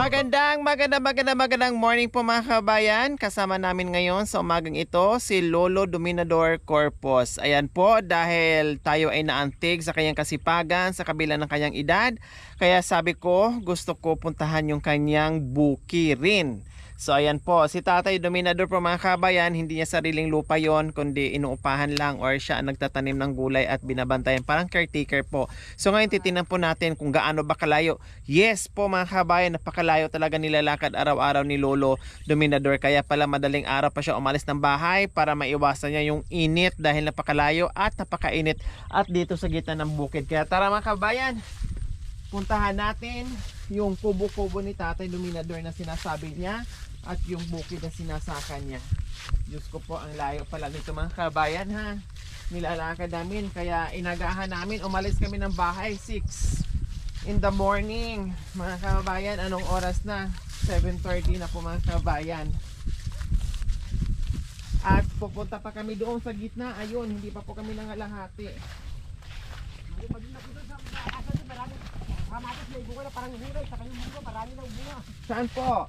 Magandang morning po mga kabayan. Kasama namin ngayon sa umagang ito si Lolo Dominador Corpus. Ayan po, dahil tayo ay naantig sa kanyang kasipagan sa kabila ng kanyang edad, kaya sabi ko gusto ko puntahan yung kanyang bukirin. So ayan po, si Tatay Dominador po mga kabayan, hindi niya sariling lupa yon, kundi inuupahan lang or siya ang nagtatanim ng gulay at binabantayan, parang caretaker po. So ngayon titingnan po natin kung gaano ba kalayo. Yes po mga kabayan, napakalayo talaga nilalakad araw-araw ni Lolo Dominador, kaya pala madaling araw pa siya umalis ng bahay para maiwasan niya yung init dahil napakalayo at napakainit at dito sa gitna ng bukid. Kaya tara mga kabayan, puntahan natin yung kubo-kubo ni Tatay Dominador na sinasabi niya at yung bukid na sinasaka niya. Diyos ko po, ang layo pala nito mga kabayan ha. Nilalakad namin, kaya inagahan namin, umalis kami ng bahay 6 in the morning mga kabayan. Anong oras na? 7:30 na po mga kabayan. At pupunta pa kami doon sa gitna. Ayun, hindi pa po kami nangalahati. Saan po?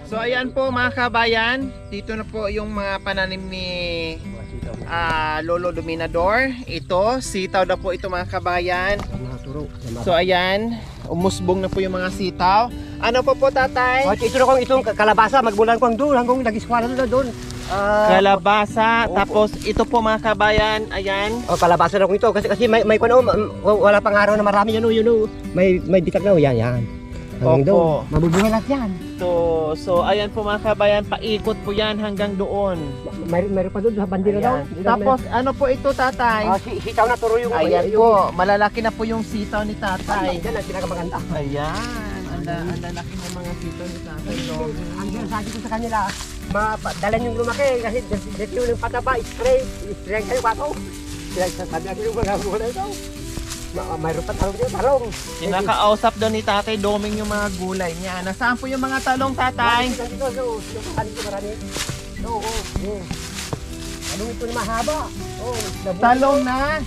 So ayan po mga kabayan, dito na po yung mga pananim ni Lolo Dominador. Ito, sitaw na po ito mga kabayan. So ayan, umusbong na po yung mga sitaw. Ano po tatay? Ito na kong itong kalabasa, magbulan ko ang doon, hanggang nag-iskwala na doon. Kalabasa, tapos ito po mga kabayan, ayan. Kalabasa na kong ito, kasi may wala pang araw na marami yan, may dikak na, yan. Hanggang doon, mabubuhay lahat yan. So ayan po mga kabayan, paikot po yan hanggang doon. Mayroon pa doon sa bandila daw. Tapos ano po ito tatay? Sitaw na turo yung... Ayan po, malalaki na po yung sitaw ni tatay. Yan ang pinakamaganda. Ayan, ang lalaki ng mga sitaw ni tatay. Ang sinasabi ko sa kanila, dalan yung lumaki kasi dito yung pataba, spray kayo pato. Sabi natin yung mga mula ito. Mayroon pa talong. Kinakausap doon ni Tatay Doming yung mga gulay niya. Nasaan po yung mga talong, tatay? Talong ito na mahaba. Talong na?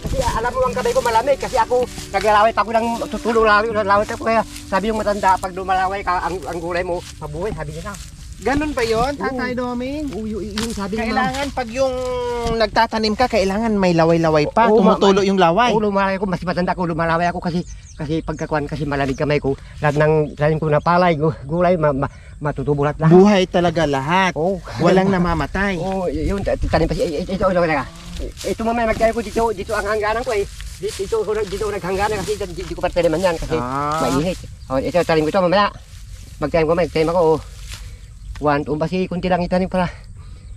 Kasi alam mo ang kamay ko malamig kasi ako naglalaway pa ako ng tutulong laway ako kaya sabi yung matanda pag dumalaway ka ang gulay mo mabuhay sabi niya na. Ganun ba yun, Tatay Doming? Yung sabi niya. Kailangan pag yung nagtatanim ka, kailangan may laway-laway pa, tumutulo yung laway. Lumalaway ako, mas matanda ko, lumalaway ako kasi pagkakuan kasi malamig kamay ko. Lahat ng tanim ko na palay, gulay, matutubo lahat. Buhay talaga lahat. Walang namamatay. Yung tanim pa siya. Ito mamaya magkaya ko dito ang hangganan ko eh. Dito naghangganan kasi dito ko partiliman yan kasi mainit. Ito tanim ko ito mamaya. Magtanim ako. Kasi kunti lang itanim para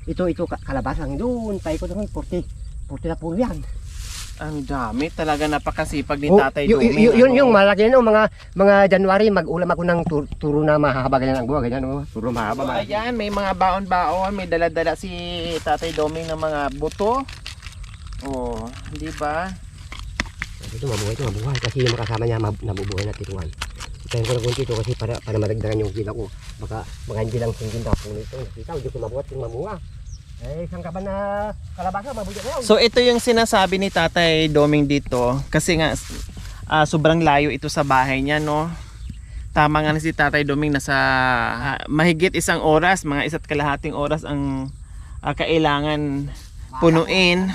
ito kalabasang doon tayo ko doon 40 na puno yan. Ang dami talaga, napakasipag ni Tatay Doming. Yung malaki na mga January mag-ulam ako ng turo na mahaba ganyan ang buwa ganyan turo mahaba. So, ayan, may mga baon-baon, may dala-dala si Tatay Doming ng mga buto. Di ba? Ito mabuhay kasi yung makasama niya nabubuhay na tiruan. Itayin ko na kunti ito kasi para madagdagan yung kila ko. Baka hindi lang singgin na puno ito. Nakita, hindi ko mabuhat yung mamunga. Isang kaban na kalabasa, mabuhay na yun. So ito yung sinasabi ni Tatay Doming dito. Kasi nga, sobrang layo ito sa bahay niya, no? Tama nga na si Tatay Doming, nasa mahigit 1 oras, mga 1.5 oras ang kailangan punuin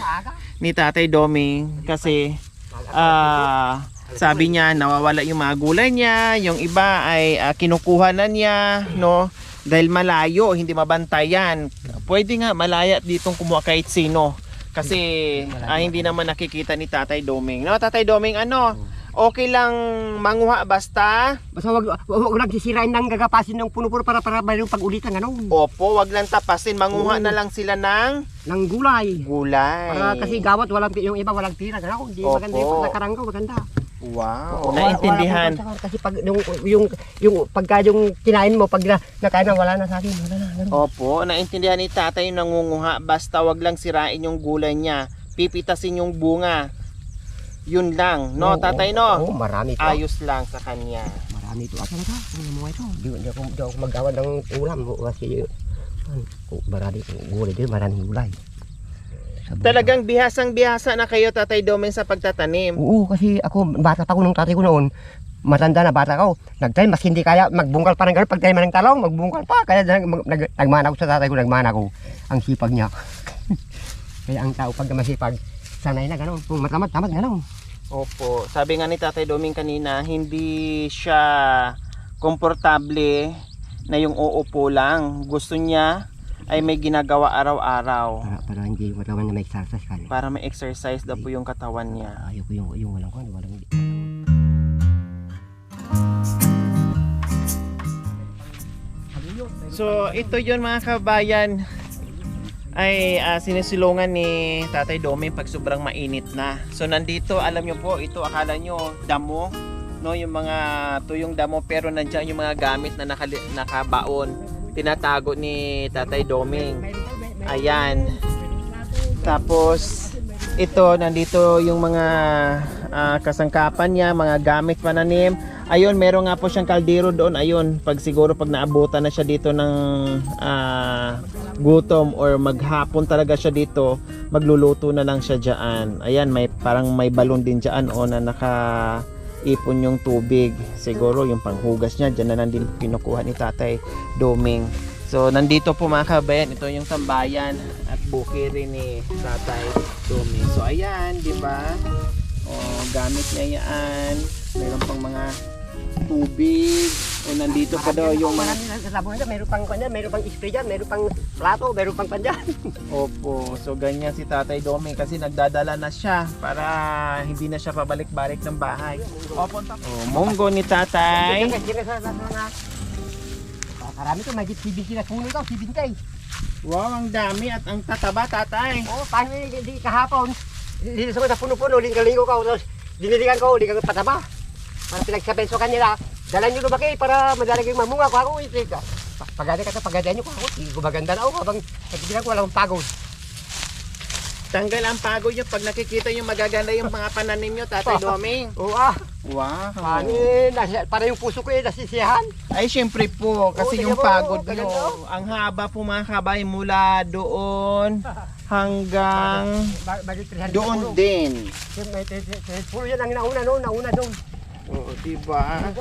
ni Tatay Doming. Kasi sabi niya nawawala yung mga gulay niya, yung iba ay kinukuha na niya, no? Dahil malayo, hindi mabantayan. Pwede nga malaya ditong kumuha kahit sino kasi hindi naman nakikita ni Tatay Doming. No, Tatay Doming, okay lang manguha basta wag lang sisirain ng gagapasin ng puno-puno para mayroong pag-ulitan Opo, wag lang tapasin, manguha na lang sila ng gulay. Para kasi gawat yung iba walang tira hindi maganda yung nakaranggaw maganda. Wow, naintindihan. Kasi pag yung pagka yung kinain mo pag nakain na wala na sa akin. Wala na. Opo, naintindihan ni Tatay yung nangunguha, basta wag lang sirain yung gulay niya. Pipitasin yung bunga. Yun lang, no, Tatay, no? Marami ito. Ayos lang sa kanya. Marami ito. Talaga, mo ito. Di ako magawa ng ulam kasi marami gulay dito, maraming gulay. Talagang bihasang-bihasa na kayo, Tatay Doming, sa pagtatanim. Oo, kasi ako, bata pa ko nung tatay ko noon, matanda na bata ko. Nagtanim, mas hindi kaya magbungkal pa ng gano'n. Pagtanim ng talong, magbungkal pa. Kaya nagmana ko sa tatay ko, nagmana ko. Ang sipag niya. Kaya ang tao pag masipag, sanay na gano'n. Kung matamat gano'n. Opo. Sabi nga ni Tatay Doming kanina, hindi siya komportable na yung uupo lang. Gusto niya ay may ginagawa araw-araw. Para hindi yung katawan na may exercise kaya. Para may exercise daw po yung katawan niya. Ayoko yung walang So ito yun mga kabayan, ay sinisilungan ni Tatay Doming pag sobrang mainit na. So nandito, alam nyo po, ito akala nyo damo, no, yung mga tuyong damo, pero nandiyan yung mga gamit na nakabaon, tinatago ni Tatay Doming. Ayan. Tapos ito, nandito yung mga kasangkapan niya, mga gamit pananim. Ayun, meron nga po siyang kaldero doon. Ayun, pag naabutan na siya dito ng gutom or maghapon talaga siya dito, magluluto na lang siya dyan. Ayan, parang may balon din dyan o na nakaipon yung tubig. Siguro yung panghugas niya, dyan na lang din kinukuha ni Tatay Doming. So, nandito po mga kabayan, ito yung tambayan at bukiri ni Tatay Doming. So, ayan, di ba? O, gamit niya yan. Meron pang mga tubig. O, nandito pa daw yung... Marami na sabon na, meron pang kanya, meron pang spray dyan, meron pang plato, meron pang pandyan. Opo, so ganyan si Tatay Doming kasi nagdadala na siya para hindi na siya pabalik-balik ng bahay. Opo, munggo ni Tatay. Marami to, may 70 na puno ito, 70. Wow, ang dami at ang tataba, Tatay. Oo, paano hindi kahapon? Dito sa puno-puno, linggo ko, tapos diniligan ko, hindi ka pataba. Para pinagsabihin sa kanila, dala nyo lumaki para madalang yung mamunga ko ako. Pagada nyo ko ako, hindi ko maganda na ako habang nagbibilang ko walang pagod. Tanggal ang pagod nyo pag nakikita yung magaganda yung mga pananim nyo, Tatay Doming. Oo Wow. para yung puso ko nasisiyahan. Ay, syempre po, kasi yung tingnan mo, pagod ganda, nyo, ang haba po mga kabay mula doon hanggang doon din. Puro yan ang nauna doon. Oo, diba?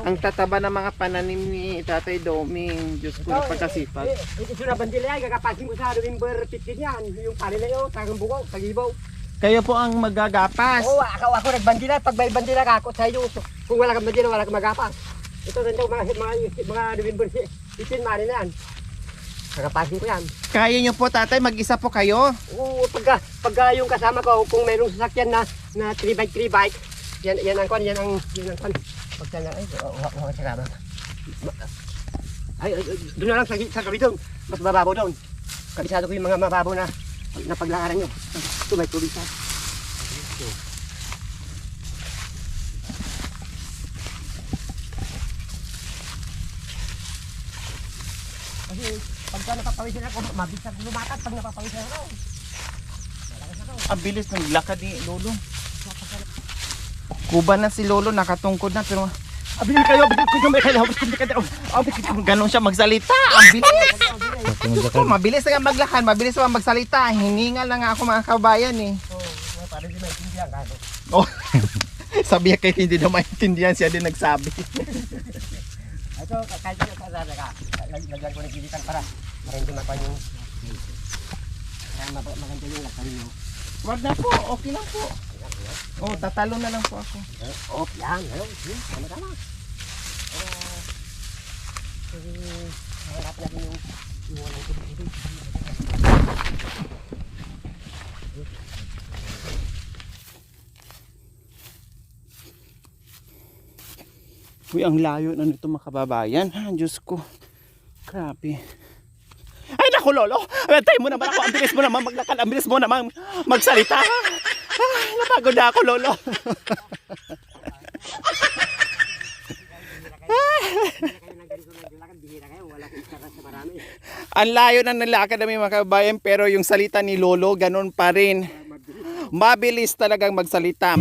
Ang tataba ng mga pananim ni Tatay Doming. Diyos ko, napagkasipag. Ito na bandila yan, gagapasin ko sa November 15 yan. Yung pari na yun, tagang bukaw, tagibaw. Kayo po ang magagapas. Oo, ako nagbandila. Pag may bandila ka, ako sa'yo. Kung wala kang bandila, wala kang magapas. Ito na mga November 15, mari na yan. Gagapasin ko yan. Kaya nyo po, Tatay, mag-isa po kayo? Oo, pagka yung kasama ko, kung mayroong sasakyan na 3x3 bike, yan ang kwan. Pagka na, huwag sa kama. Ay, doon na lang sa gabi doon. Mas mababaw doon. Kabisado ko yung mga mababaw na paglakaran nyo. Ito may tubig sa. Kasi pagka napapawisan ako, mabisag lumakat pag napapawisan ako. Ang bilis ng lakad ni Lolo. Kuba na si Lolo, nakatungkod na, pero abilis kayo, ganun siya magsalita. Ang bilis. Ko, mabilis na nga maglakad, mabilis na magsalita. Hiningal na nga ako mga kabayan eh. Parang hindi maintindihan ka. Oh. Sabi kayo hindi na maintindihan, siya din nagsabi. Ito, kahit yung kasada ka, lagyan ko ng gilitan para hindi mapan yung maganda yung lakad nyo. Wag na po, okay lang po. Oh, tatalo na lang po ako. Yan, tama. Hanap natin yung walang tubig. Uy, ang layo na nito mga kababayan. Diyos ko. Grabe. Ay, naku, Lolo. Antay mo naman ako. Ang bilis mo naman maglakad. Ang bilis mo naman magsalita. Napagod na ako, Lolo. Ang layo na nalakad namin mga kababayan, pero yung salita ni Lolo, ganun pa rin. Mabilis talagang magsalita.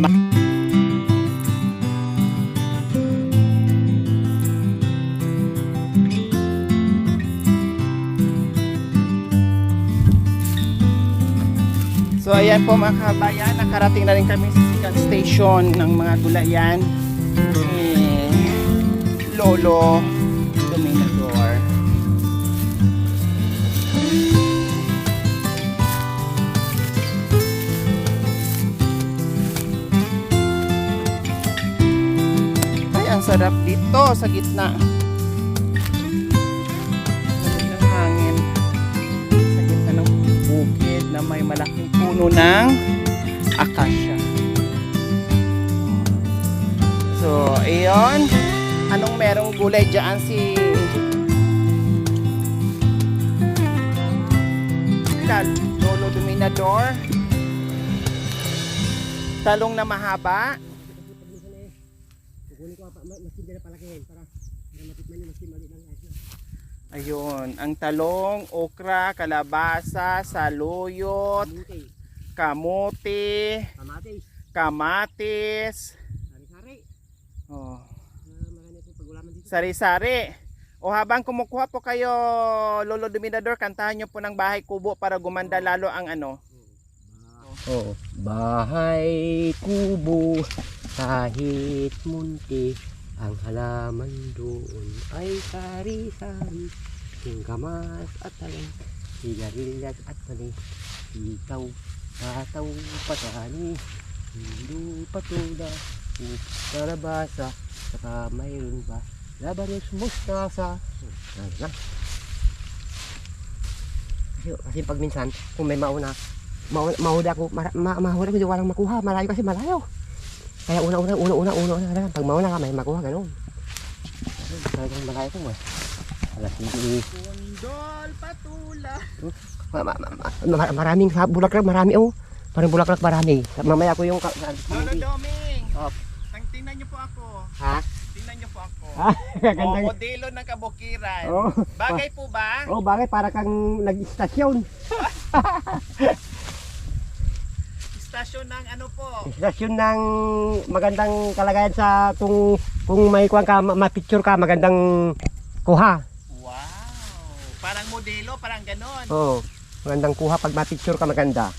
So ayan po mga kabayan, nakarating na rin kami sa second station ng mga gulayan ni Lolo Dominador. Ay, ang sarap dito sa gitna. Ng hangin. Sa gitna ng bukid na may malaking puno ng acacia. So, ayun. Anong merong gulay dyan si Lolo Dominador? Talong na mahaba. Ayun, ang talong, okra, kalabasa, saluyot, kamote, kamatis. Oh. Sari-sari. O habang kumukuha po kayo, Lolo Dominador, kantahan nyo po ng Bahay Kubo para gumanda lalo ang ano. Oh, bahay kubo kahit munti, ang halaman doon ay sari-sari, singkamas at talong, sigarilyas at mani, ikaw, tataw, patani, hindu, patula, kalabasa, saka mayroon pa labanos, mustasa. Kasi pag minsan kung may mahula ako, mahula ko, di walang makuha, malayo kasi malayo. Kaya una lang, pag mauna ka may makuha, ganun. Talagang malayo ko mo eh. Alas hindi. Kundol, patula. Maraming bulaklak, marami oh. Parang bulaklak marami. Mamaya ko yung Lolo Doming, Oh. tingnan nyo po ako. Ha? Tingnan nyo po ako. Ah, O, gaganda. modelo ng kabukiran. Oh. Bagay po ba? Oh, bagay para kang nag-istasyon. Istasyon ng ano po? Istasyon ng magandang kalagayan sa kung may kuha ka, ma-picture ka, magandang kuha. Wow! Parang modelo, parang ganon. Oh, magandang kuha pag ma-picture ka, maganda.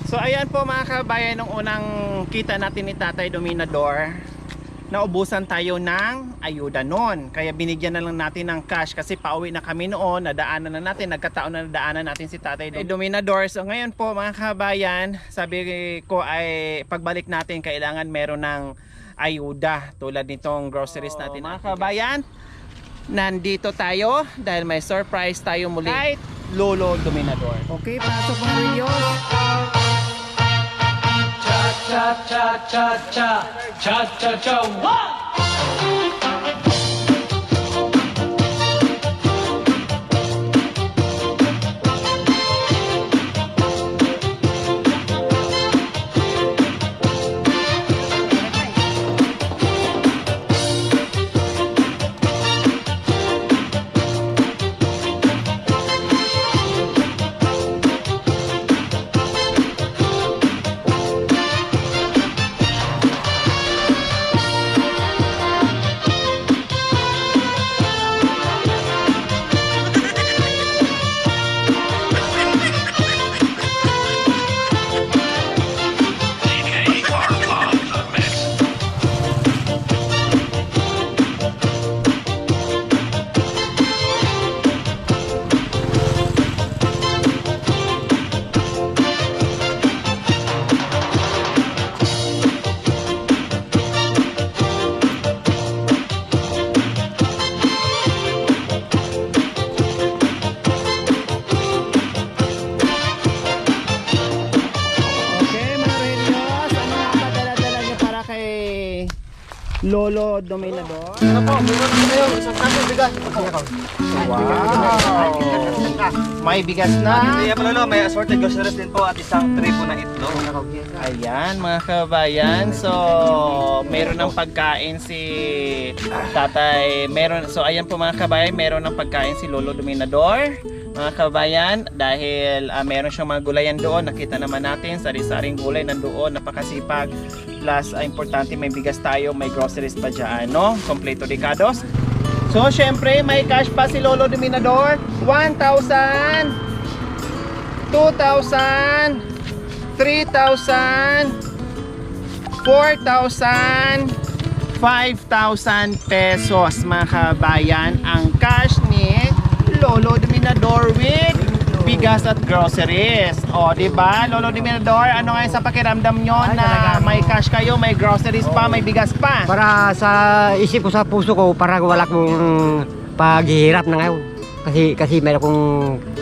So ayan po mga kabayan, nung unang kita natin ni Tatay Dominador, naubusan tayo ng ayuda noon. Kaya binigyan na lang natin ng cash kasi pauwi na kami noon, nadaanan na natin, nagkataon na nadaanan natin si Tatay Dominador. So ngayon po mga kabayan, sabi ko ay pagbalik natin kailangan meron ng ayuda tulad nitong groceries natin. Mga kabayan, nandito tayo dahil may surprise tayo muli kay Lolo Dominador. Okay, pasok mga videos. Cha cha cha cha cha cha cha one. Lolo Dominador. Ano po, meron na kayo, isang kaso bigas. Wow! May bigas na. Kaya pala may assorted groceries din po at isang tray po na itlog. Ayan mga kabayan, so meron ng pagkain si tatay, so ayan po mga kabayan, meron ng pagkain si Lolo Dominador mga kabayan, dahil meron siyang mga gulayan doon, nakita naman natin, sari-saring gulay nandoon, napakasipag, plus importante may bigas tayo, may groceries pa dyan, no? Kompleto ricados. So syempre may cash pa si Lolo Dominador, 1,000, 2,000, 3,000, 4,000, 5,000 pesos mga kabayan ang cash ni Lolo Dominador with bigas at groceries. O, di ba? Lolo Dominador, ano nga sa pakiramdam nyo na may cash kayo, may groceries pa, may bigas pa? Para sa isip ko, sa puso ko, para wala kong paghihirap na ngayon. Kasi meron kong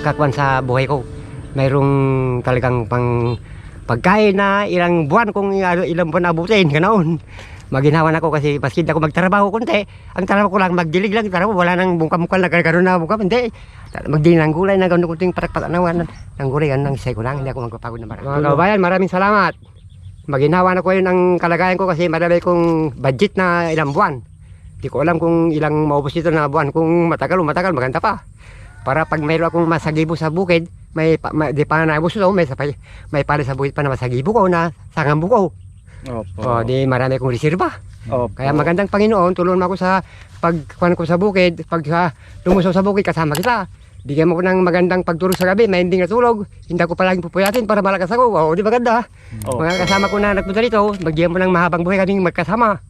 kakuan sa buhay ko. Mayroong talagang pagkain na ilang buwan kung ilang buwan abutin, ganoon. Maginawan ako kasi maski ako magtrabaho kunti. Ang trabaho ko lang magdilig lang, trabaho wala nang bungkam-bungkal na gano'n na bungkam, hindi. Magdilig ng gulay na gano'n kunting patak-patanawan ng gulay, ganun lang ko lang, hindi ako magpapagod na marami. Mga kabayan, maraming salamat. Maginawan ako yun ang kalagayan ko kasi marami kong budget na ilang buwan. Hindi ko alam kung ilang maubos ito na buwan, kung matagal o matagal, maganda pa. Para pag mayroon akong masagibo sa bukid, di pa naibos ito, may pala sa bukid pa na masagibo ko na sangambo ko. Opo. O, di marami akong reserva. Opo. Kaya magandang Panginoon, tulungan mo ako sa pagkuhan ko sa bukid, pag lumusaw sa bukid, kasama kita. Bigyan mo ko ng magandang pagtulog sa gabi, may hindi natulog, hindi ko palaging pupuyatin para malakas ako. O, di maganda. Opo. Mga kasama ko na nagpunta dito, bigyan mo ng mahabang buhay kaming magkasama.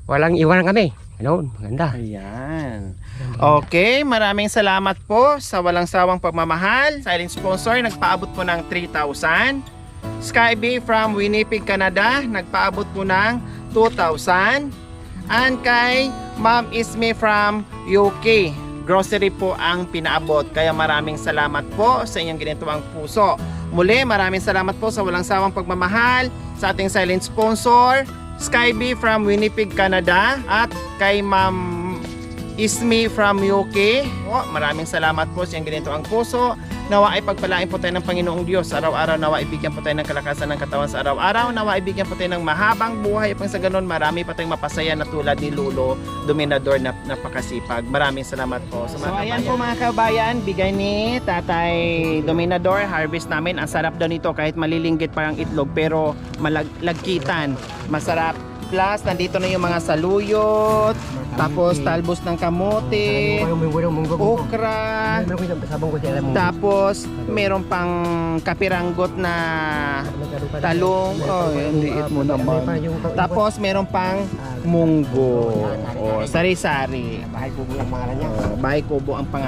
Walang iwanan kami. Ano, maganda. Ayan. Okay, maraming salamat po sa walang sawang pagmamahal. Silent sponsor, nagpaabot po ng 3,000. Skyby from Winnipeg, Canada, nagpaabot po ng 2,000. And kay Ma'am Isme from UK, grocery po ang pinaabot. Kaya maraming salamat po sa inyong ginituang puso. Muli, maraming salamat po sa walang sawang pagmamahal sa ating silent sponsor, Skyby from Winnipeg, Canada, at kay Ma'am Isme from UK. Maraming salamat po sa inyong ginituang puso. Nawa ay pagpalain po tayo ng Panginoong Diyos araw-araw. Nawa ibigyan po tayo ng kalakasan ng katawan sa araw-araw. Nawa ibigyan po tayo ng mahabang buhay. Pang sa ganun, marami pa tayong mapasaya na tulad ni Lolo Dominador na napakasipag. Maraming salamat po. So ayan po mga kabayan, bigay ni Tatay Dominador. Harvest namin. Ang sarap daw nito kahit malilinggit parang itlog pero malagkitan. Masarap. Plus, nandito na yung mga saluyot, tapos talbos ng kamote, okra, tapos meron pang kapiranggot na talong. Oh, ang liit mo naman. Tapos meron pang munggo. Oh, sari-sari. Bahay kubo ang pangalan niya. Bahay Kubo ang pangalan.